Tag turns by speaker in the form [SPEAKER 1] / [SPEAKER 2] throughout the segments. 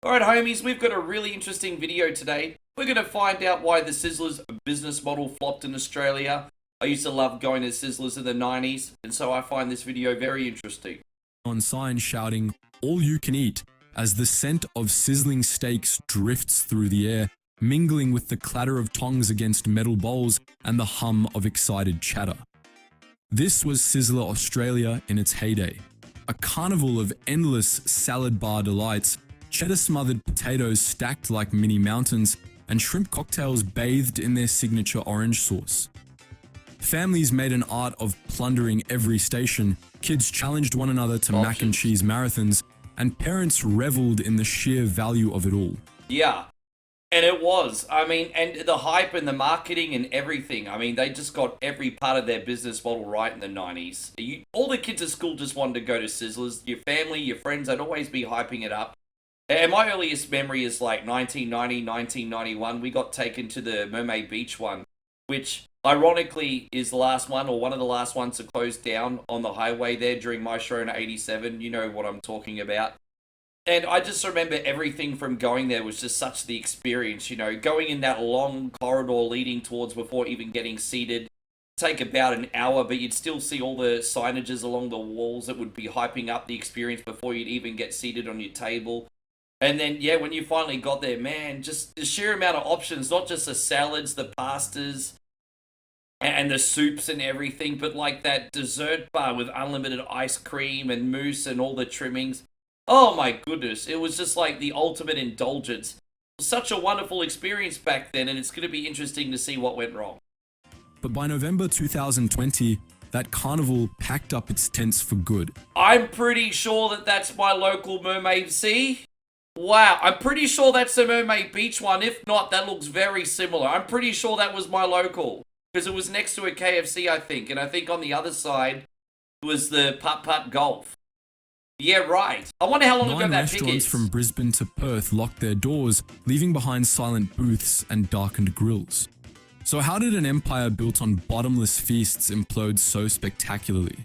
[SPEAKER 1] Alright homies, we've got a really interesting video today. We're going to find out why the Sizzler's business model flopped in Australia. I used to love going to Sizzlers in the 90s, and so I find this video very interesting.
[SPEAKER 2] On signs shouting, "All you can eat," as the scent of sizzling steaks drifts through the air, mingling with the clatter of tongs against metal bowls and the hum of excited chatter. This was Sizzler Australia in its heyday. A carnival of endless salad bar delights, cheddar-smothered potatoes stacked like mini mountains, and shrimp cocktails bathed in their signature orange sauce. Families made an art of plundering every station, kids challenged one another to mac and cheese marathons, and parents reveled in the sheer value of it all.
[SPEAKER 1] Yeah, and it was. I mean, and the hype and the marketing and everything. I mean, they just got every part of their business model right in the 90s. All the kids at school just wanted to go to Sizzlers. Your family, your friends, they'd always be hyping it up. And my earliest memory is like 1990, 1991. We got taken to the Mermaid Beach one, which ironically is the last one, or one of the last ones to close down on the highway there during my show in 87. You know what I'm talking about. And I just remember everything from going there was just such the experience, you know, going in that long corridor leading towards before even getting seated. Take about an hour, but you'd still see all the signages along the walls that would be hyping up the experience before you'd even get seated on your table. And then, yeah, when you finally got there, man, just the sheer amount of options, not just the salads, the pastas, and the soups and everything, but like that dessert bar with unlimited ice cream and mousse and all the trimmings. Oh my goodness, it was just like the ultimate indulgence. It was such a wonderful experience back then, and it's going to be interesting to see what went wrong.
[SPEAKER 2] But by November 2020, that carnival packed up its tents for good.
[SPEAKER 1] I'm pretty sure that that's my local Mermaid Sea. Wow, I'm pretty sure that's the Mermaid Beach one. If not, that looks very similar. I'm pretty sure that was my local, because it was next to a KFC, I think. And I think on the other side was the Putt Putt Golf. Yeah, right. I wonder how long ago that pic is.
[SPEAKER 2] 9 restaurants from Brisbane to Perth locked their doors, leaving behind silent booths and darkened grills. So how did an empire built on bottomless feasts implode so spectacularly?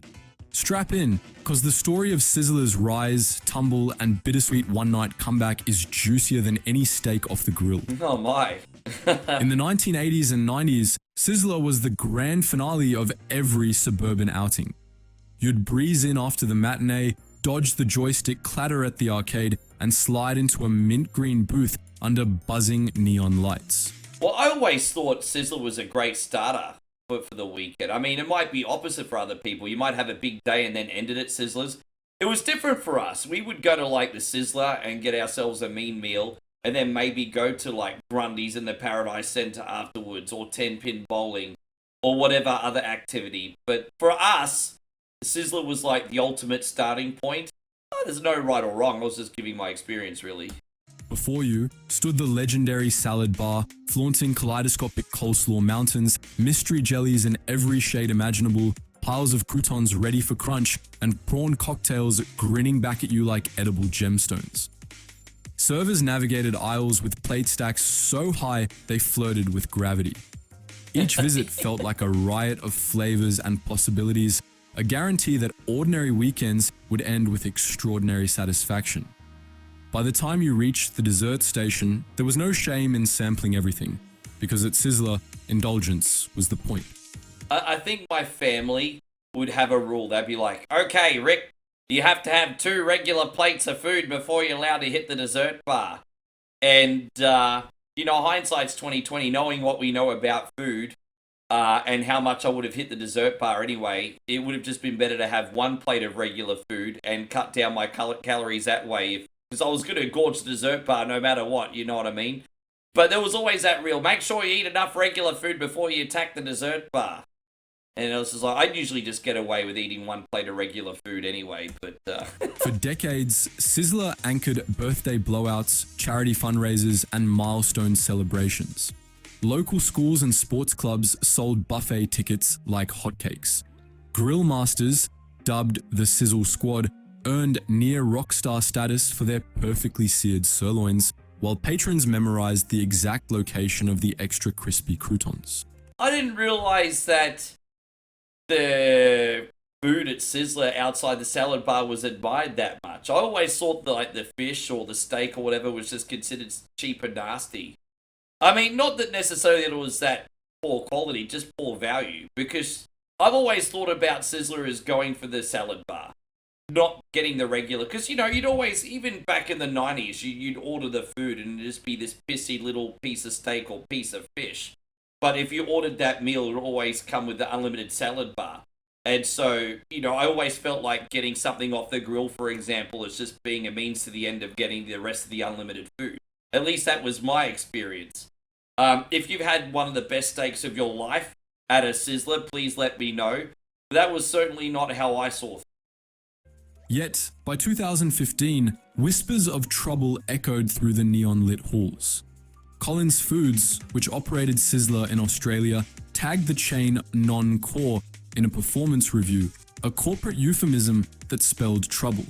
[SPEAKER 2] Strap in, cause the story of Sizzler's rise, tumble, and bittersweet one-night comeback is juicier than any steak off the grill.
[SPEAKER 1] Oh my.
[SPEAKER 2] In the 1980s and 90s, Sizzler was the grand finale of every suburban outing. You'd breeze in after the matinee, dodge the joystick clatter at the arcade, and slide into a mint green booth under buzzing neon lights.
[SPEAKER 1] Well, I always thought Sizzler was a great starter for the weekend. I mean, it might be opposite for other people. You might have a big day and then end it at Sizzler's. It was different for us. We would go to like the Sizzler and get ourselves a mean meal, and then maybe go to like Grundy's in the Paradise Centre afterwards, or 10-pin bowling, or whatever other activity. But for us, Sizzler was like the ultimate starting point. Oh, there's no right or wrong. I was just giving my experience, really.
[SPEAKER 2] Before you stood the legendary salad bar, flaunting kaleidoscopic coleslaw mountains, mystery jellies in every shade imaginable, piles of croutons ready for crunch, and prawn cocktails grinning back at you like edible gemstones. Servers navigated aisles with plate stacks so high they flirted with gravity. Each visit felt like a riot of flavors and possibilities, a guarantee that ordinary weekends would end with extraordinary satisfaction. By the time you reached the dessert station, there was no shame in sampling everything, because at Sizzler, indulgence was the point.
[SPEAKER 1] I think my family would have a rule. They'd be like, okay, Rick, you have to have 2 regular plates of food before you're allowed to hit the dessert bar. And, you know, hindsight's 2020, knowing what we know about food, and how much I would have hit the dessert bar anyway, it would have just been better to have 1 plate of regular food and cut down my calories that way, because I was going to gorge the dessert bar no matter what, you know what I mean? But there was always that rule, make sure you eat enough regular food before you attack the dessert bar. And it was just like, I'd usually just get away with eating 1 plate of regular food anyway, but...
[SPEAKER 2] For decades, Sizzler anchored birthday blowouts, charity fundraisers, and milestone celebrations. Local schools and sports clubs sold buffet tickets like hotcakes. Grill masters, dubbed the Sizzle Squad, earned near rockstar status for their perfectly seared sirloins, while patrons memorized the exact location of the extra crispy croutons.
[SPEAKER 1] I didn't realize that the food at Sizzler outside the salad bar was admired that much. I always thought that, like, the fish or the steak or whatever was just considered cheap and nasty. I mean, not that necessarily it was that poor quality, just poor value. Because I've always thought about Sizzler as going for the salad bar, not getting the regular. Because, you know, you'd always, even back in the 90s, you'd order the food and it'd just be this pissy little piece of steak or piece of fish. But if you ordered that meal, it would always come with the unlimited salad bar. And so, you know, I always felt like getting something off the grill, for example, is just being a means to the end of getting the rest of the unlimited food. At least that was my experience. If you've had one of the best steaks of your life at a Sizzler, please let me know. That was certainly not how I saw things.
[SPEAKER 2] Yet, by 2015, whispers of trouble echoed through the neon-lit halls. Collins Foods, which operated Sizzler in Australia, tagged the chain non-core in a performance review, a corporate euphemism that spelled trouble.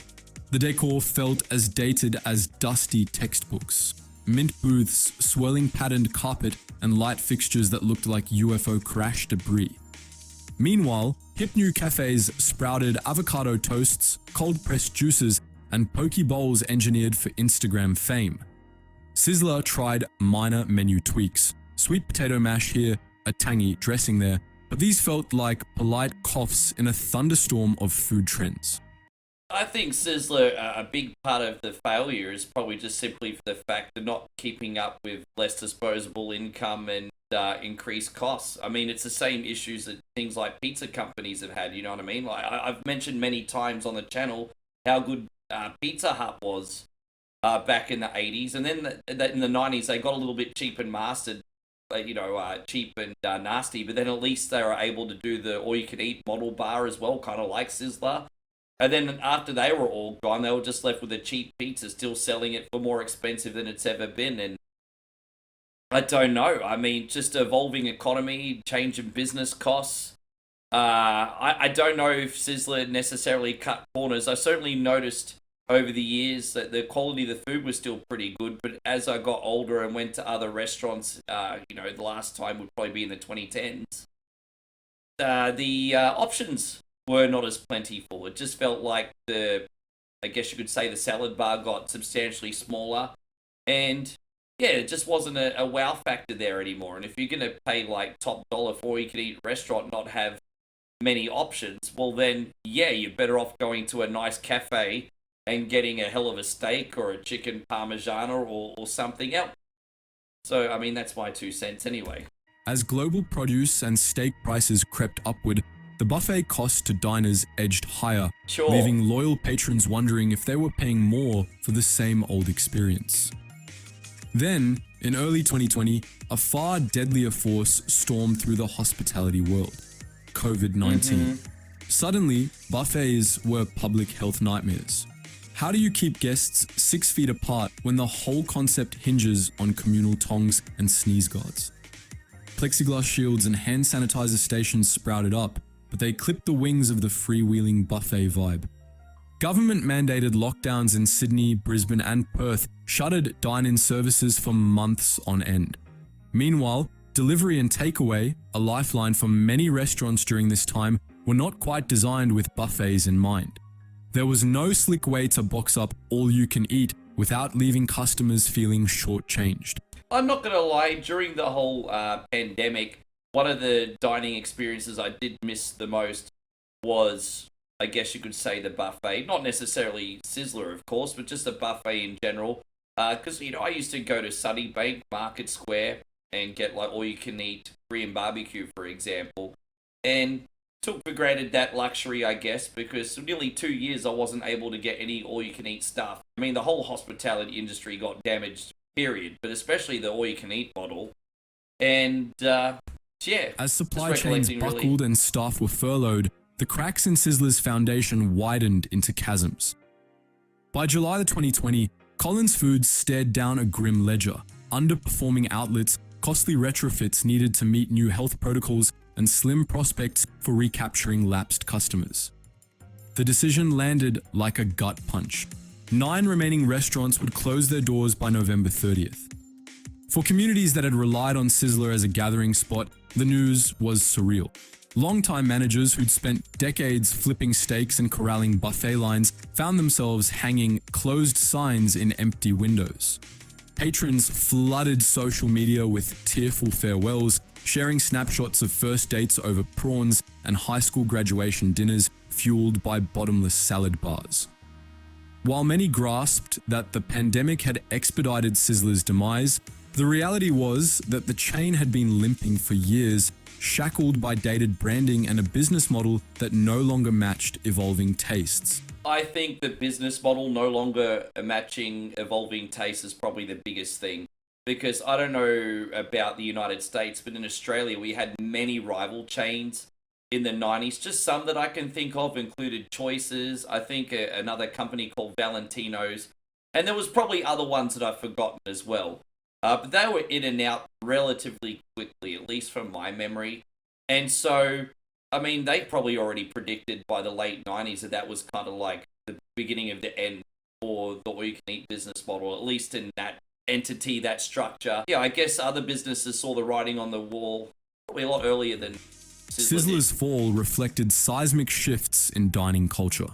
[SPEAKER 2] The decor felt as dated as dusty textbooks. Mint booths, swirling patterned carpet, and light fixtures that looked like UFO crash debris. Meanwhile, hip new cafes sprouted avocado toasts, cold-pressed juices, and poke bowls engineered for Instagram fame. Sizzler tried minor menu tweaks, sweet potato mash here, a tangy dressing there, but these felt like polite coughs in a thunderstorm of food trends.
[SPEAKER 1] I think Sizzler, a big part of the failure is probably just simply for the fact of not keeping up with less disposable income and increased costs. I mean, it's the same issues that things like pizza companies have had, you know what I mean? Like I've mentioned many times on the channel how good Pizza Hut was back in the 80s, and then in the 90s they got a little bit cheap and mastered, cheap and nasty, but then at least they were able to do the all-you-can-eat model bar as well, kind of like Sizzler. And then after they were all gone, they were just left with a cheap pizza, still selling it for more expensive than it's ever been. And I don't know. I mean, just evolving economy, change in business costs. I don't know if Sizzler necessarily cut corners. I certainly noticed over the years that the quality of the food was still pretty good. But as I got older and went to other restaurants, the last time would probably be in the 2010s, the options were not as plentiful. It just felt like I guess you could say the salad bar got substantially smaller, and yeah, it just wasn't a wow factor there anymore. And if you're going to pay like top dollar for you can eat restaurant, not have many options, well then, yeah, you're better off going to a nice cafe and getting a hell of a steak or a chicken parmigiana or something else. So, I mean, that's my 2 cents anyway.
[SPEAKER 2] As global produce and steak prices crept upward, the buffet cost to diners edged higher,
[SPEAKER 1] Sure.
[SPEAKER 2] leaving loyal patrons wondering if they were paying more for the same old experience. Then, in early 2020, a far deadlier force stormed through the hospitality world: COVID-19. Suddenly, buffets were public health nightmares. How do you keep guests 6 feet apart when the whole concept hinges on communal tongs and sneeze guards? Plexiglass shields and hand sanitizer stations sprouted up, but they clipped the wings of the freewheeling buffet vibe. Government-mandated lockdowns in Sydney, Brisbane and Perth shuttered dine-in services for months on end. Meanwhile, delivery and takeaway, a lifeline for many restaurants during this time, were not quite designed with buffets in mind. There was no slick way to box up all you can eat without leaving customers feeling shortchanged.
[SPEAKER 1] I'm not going to lie, during the whole pandemic, one of the dining experiences I did miss the most was, I guess you could say, the buffet. Not necessarily Sizzler, of course, but just the buffet in general. Because, I used to go to Sunnybank Market Square and get like all-you-can-eat Korean barbecue, for example. And took for granted that luxury, I guess, because for nearly 2 years I wasn't able to get any all-you-can-eat stuff. I mean, the whole hospitality industry got damaged, period, but especially the all-you-can-eat model. And, yeah.
[SPEAKER 2] As supply chains buckled and staff were furloughed, the cracks in Sizzler's foundation widened into chasms. By July the 2020, Collins Foods stared down a grim ledger: underperforming outlets, costly retrofits needed to meet new health protocols, and slim prospects for recapturing lapsed customers. The decision landed like a gut punch. 9 remaining restaurants would close their doors by November 30th. For communities that had relied on Sizzler as a gathering spot, the news was surreal. Longtime managers who'd spent decades flipping steaks and corralling buffet lines found themselves hanging closed signs in empty windows. Patrons flooded social media with tearful farewells, sharing snapshots of first dates over prawns and high school graduation dinners fueled by bottomless salad bars. While many grasped that the pandemic had expedited Sizzler's demise, the reality was that the chain had been limping for years, shackled by dated branding and a business model that no longer matched evolving tastes.
[SPEAKER 1] I think the business model no longer matching evolving tastes is probably the biggest thing. Because I don't know about the United States, but in Australia we had many rival chains in the 90s. Just some that I can think of included Choices, I think another company called Valentino's, and there was probably other ones that I've forgotten as well. But they were in and out relatively quickly, at least from my memory. And so, I mean, they probably already predicted by the late 90s that that was kind of like the beginning of the end for the all-you-can-eat business model, at least in that entity, that structure. Yeah, I guess other businesses saw the writing on the wall probably a lot earlier than
[SPEAKER 2] Sizzler's fall reflected seismic shifts in dining culture.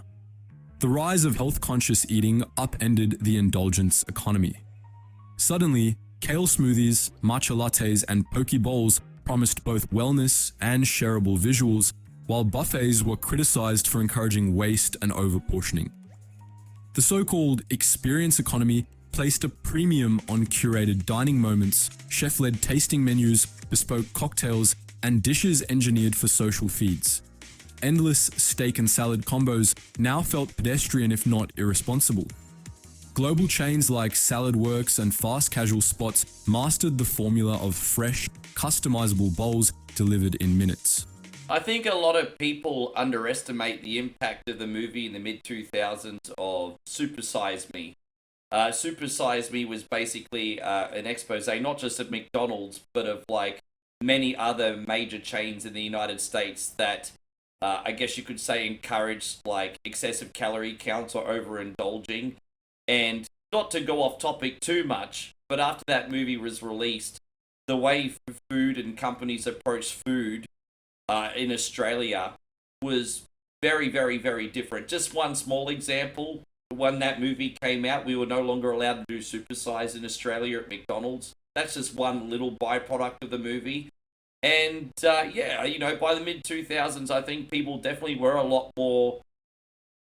[SPEAKER 2] The rise of health-conscious eating upended the indulgence economy. Suddenly, kale smoothies, matcha lattes, and poke bowls promised both wellness and shareable visuals, while buffets were criticized for encouraging waste and overportioning. The so-called experience economy placed a premium on curated dining moments, chef-led tasting menus, bespoke cocktails, and dishes engineered for social feeds. Endless steak and salad combos now felt pedestrian if not irresponsible. Global chains like Salad Works and fast casual spots mastered the formula of fresh, customizable bowls delivered in minutes.
[SPEAKER 1] I think a lot of people underestimate the impact of the movie in the mid-2000s of Super Size Me. Super Size Me was basically an expose not just of McDonald's, but of like many other major chains in the United States that I guess you could say encouraged like excessive calorie counts or overindulging. And not to go off topic too much, but after that movie was released, the way food and companies approach food in Australia was very, very, very different. Just one small example. When that movie came out, we were no longer allowed to do supersize in Australia at McDonald's. That's just one little byproduct of the movie. And yeah, you know, by the mid-2000s, I think people definitely were a lot more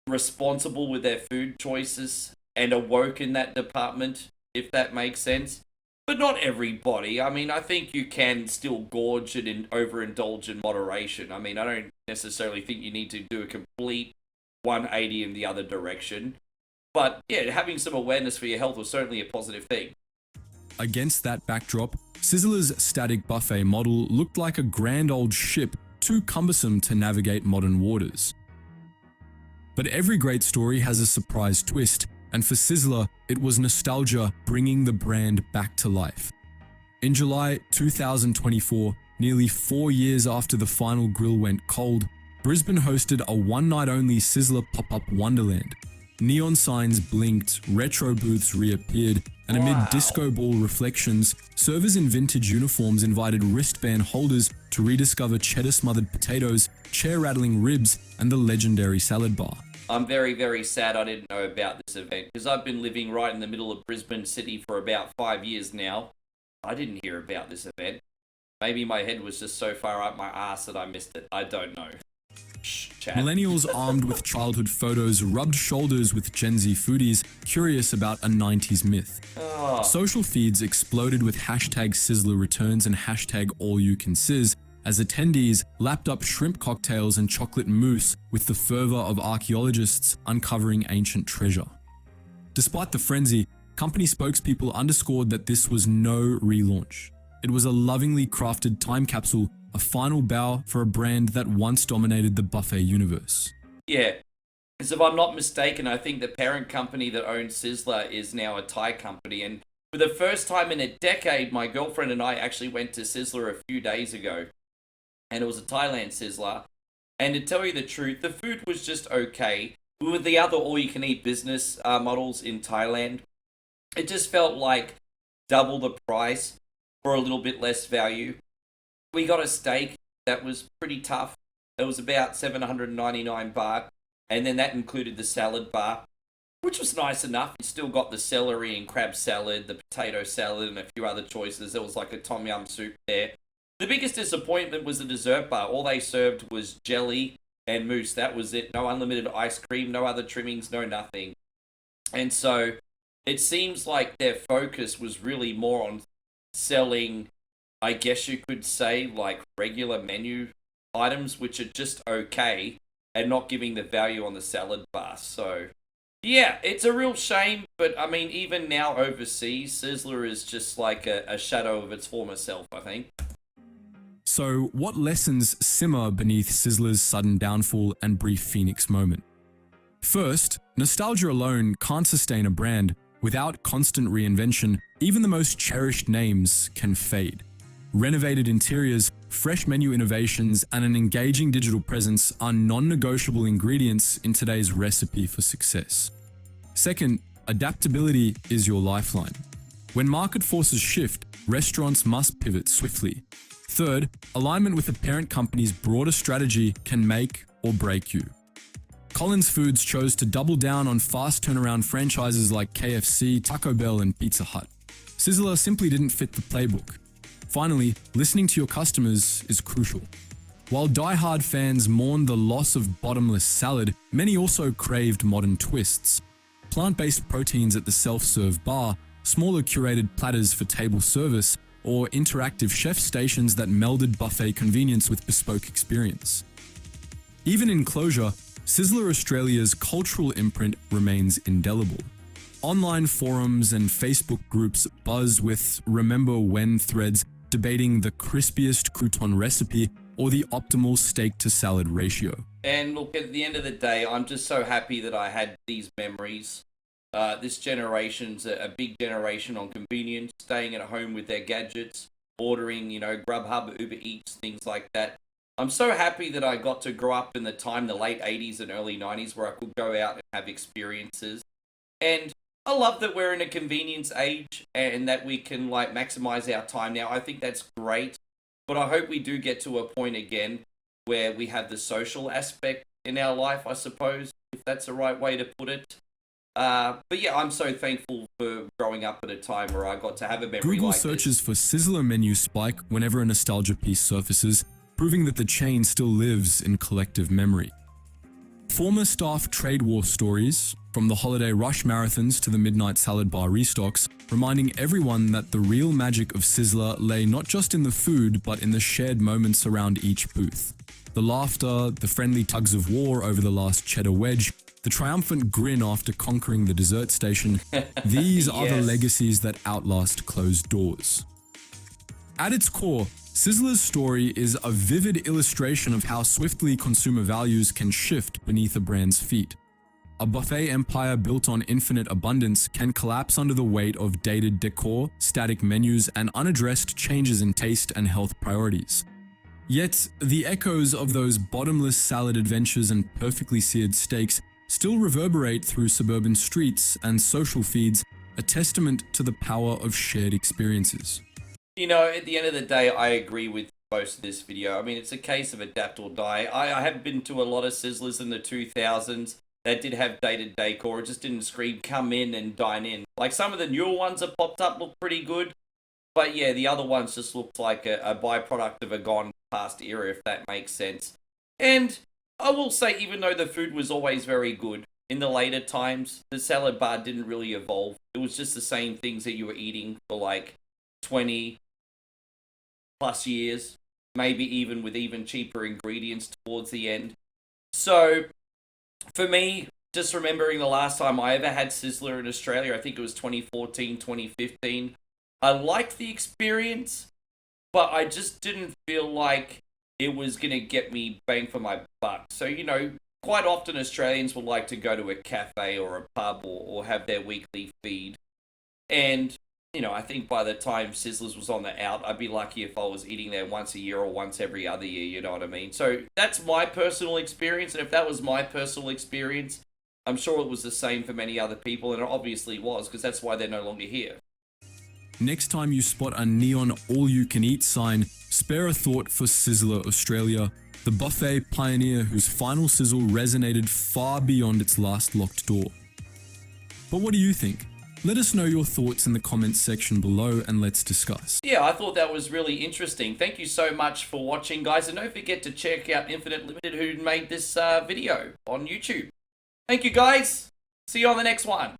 [SPEAKER 1] responsible with their food choices and awoke in that department, if that makes sense. But not everybody. I mean, I think you can still gorge and overindulge in moderation. I mean, I don't necessarily think you need to do a complete 180 in the other direction. But yeah, having some awareness for your health was certainly a positive thing.
[SPEAKER 2] Against that backdrop, Sizzler's static buffet model looked like a grand old ship too cumbersome to navigate modern waters. But every great story has a surprise twist, and for Sizzler, it was nostalgia bringing the brand back to life. In July 2024, nearly 4 years after the final grill went cold, Brisbane hosted a one-night-only Sizzler pop-up wonderland. Neon signs blinked, retro booths reappeared, and amid disco ball reflections, servers in vintage uniforms invited wristband holders to rediscover cheddar-smothered potatoes, chair-rattling ribs, and the legendary salad bar.
[SPEAKER 1] I'm very, very sad I didn't know about this event, because I've been living right in the middle of Brisbane City for about 5 years now. I didn't hear about this event. Maybe my head was just so far up my ass that I missed it. I don't know. Shh, chat.
[SPEAKER 2] Millennials armed with childhood photos rubbed shoulders with Gen Z foodies curious about a 90s myth.
[SPEAKER 1] Oh.
[SPEAKER 2] Social feeds exploded with hashtag Sizzler returns and hashtag AllYouCanSizz as attendees lapped up shrimp cocktails and chocolate mousse with the fervor of archaeologists uncovering ancient treasure. Despite the frenzy, company spokespeople underscored that this was no relaunch. It was a lovingly crafted time capsule, a final bow for a brand that once dominated the buffet universe.
[SPEAKER 1] Yeah, because if I'm not mistaken, I think the parent company that owns Sizzler is now a Thai company, and for the first time in a decade, my girlfriend and I actually went to Sizzler a few days ago. And it was a Thailand Sizzler. And to tell you the truth, the food was just okay. With the other all-you-can-eat business models in Thailand, it just felt like double the price for a little bit less value. We got a steak, that was pretty tough. It was about 799 baht, and then that included the salad bar, which was nice enough. You still got the celery and crab salad, the potato salad, and a few other choices. There was like a tom yum soup there. The biggest disappointment was the dessert bar. All they served was jelly and mousse. That was it. No unlimited ice cream, no other trimmings, no nothing. And so it seems like their focus was really more on selling, I guess you could say, like regular menu items, which are just okay, and not giving the value on the salad bar. So yeah, it's a real shame, but I mean, even now overseas, Sizzler is just like a shadow of its former self, I think.
[SPEAKER 2] So, what lessons simmer beneath Sizzler's sudden downfall and brief phoenix moment? First, nostalgia alone can't sustain a brand. Without constant reinvention, even the most cherished names can fade. Renovated interiors, fresh menu innovations, and an engaging digital presence are non-negotiable ingredients in today's recipe for success. Second, adaptability is your lifeline. When market forces shift, restaurants must pivot swiftly. Third, alignment with the parent company's broader strategy can make or break you. Collins Foods chose to double down on fast turnaround franchises like KFC, Taco Bell, and Pizza Hut. Sizzler simply didn't fit the playbook. Finally, listening to your customers is crucial. While die-hard fans mourned the loss of bottomless salad, many also craved modern twists. Plant-based proteins at the self-serve bar, smaller curated platters for table service, or interactive chef stations that melded buffet convenience with bespoke experience. Even in closure, Sizzler Australia's cultural imprint remains indelible. Online forums and Facebook groups buzz with remember when threads debating the crispiest crouton recipe or the optimal steak to salad ratio.
[SPEAKER 1] And look, at the end of the day, I'm just so happy that I had these memories. This generation's a big generation on convenience, staying at home with their gadgets, ordering, Grubhub, Uber Eats, things like that. I'm so happy that I got to grow up in the late 80s and early 90s, where I could go out and have experiences. And I love that we're in a convenience age and that we can maximize our time now. I think that's great. But I hope we do get to a point again where we have the social aspect in our life, I suppose, if that's the right way to put it. But yeah, I'm so thankful for growing up at a time where I got to have a memory
[SPEAKER 2] Google
[SPEAKER 1] like
[SPEAKER 2] searches for Sizzler menu spike whenever a nostalgia piece surfaces, proving that the chain still lives in collective memory. Former staff trade war stories, from the holiday rush marathons to the midnight salad bar restocks, reminding everyone that the real magic of Sizzler lay not just in the food, but in the shared moments around each booth. The laughter, the friendly tugs of war over the last cheddar wedge, the triumphant grin after conquering the dessert station, these are the
[SPEAKER 1] Yes.
[SPEAKER 2] legacies that outlast closed doors. At its core, Sizzler's story is a vivid illustration of how swiftly consumer values can shift beneath a brand's feet. A buffet empire built on infinite abundance can collapse under the weight of dated decor, static menus, and unaddressed changes in taste and health priorities. Yet, the echoes of those bottomless salad adventures and perfectly seared steaks still reverberate through suburban streets and social feeds, a testament to the power of shared experiences.
[SPEAKER 1] At the end of the day, I agree with most of this video. I mean, it's a case of adapt or die. I have been to a lot of Sizzlers in the 2000s that did have dated decor. It just didn't scream, come in and dine in. Like, some of the newer ones that popped up look pretty good. But yeah, the other ones just looked like a byproduct of a gone past era, if that makes sense. And I will say, even though the food was always very good, in the later times, the salad bar didn't really evolve. It was just the same things that you were eating for like 20 plus years, maybe even with even cheaper ingredients towards the end. So, for me, just remembering the last time I ever had Sizzler in Australia, I think it was 2014, 2015. I liked the experience, but I just didn't feel like it was going to get me bang for my buck. So, quite often Australians would like to go to a cafe or a pub or have their weekly feed. And, I think by the time Sizzlers was on the out, I'd be lucky if I was eating there once a year or once every other year, you know what I mean? So that's my personal experience, and if that was my personal experience, I'm sure it was the same for many other people, and it obviously was, because that's why they're no longer here.
[SPEAKER 2] Next time you spot a neon all-you-can-eat sign, spare a thought for Sizzler Australia, the buffet pioneer whose final sizzle resonated far beyond its last locked door. But what do you think? Let us know your thoughts in the comments section below and let's discuss.
[SPEAKER 1] Yeah, I thought that was really interesting. Thank you so much for watching, guys, and don't forget to check out Infinite Limited, who made this video on YouTube. Thank you, guys. See you on the next one.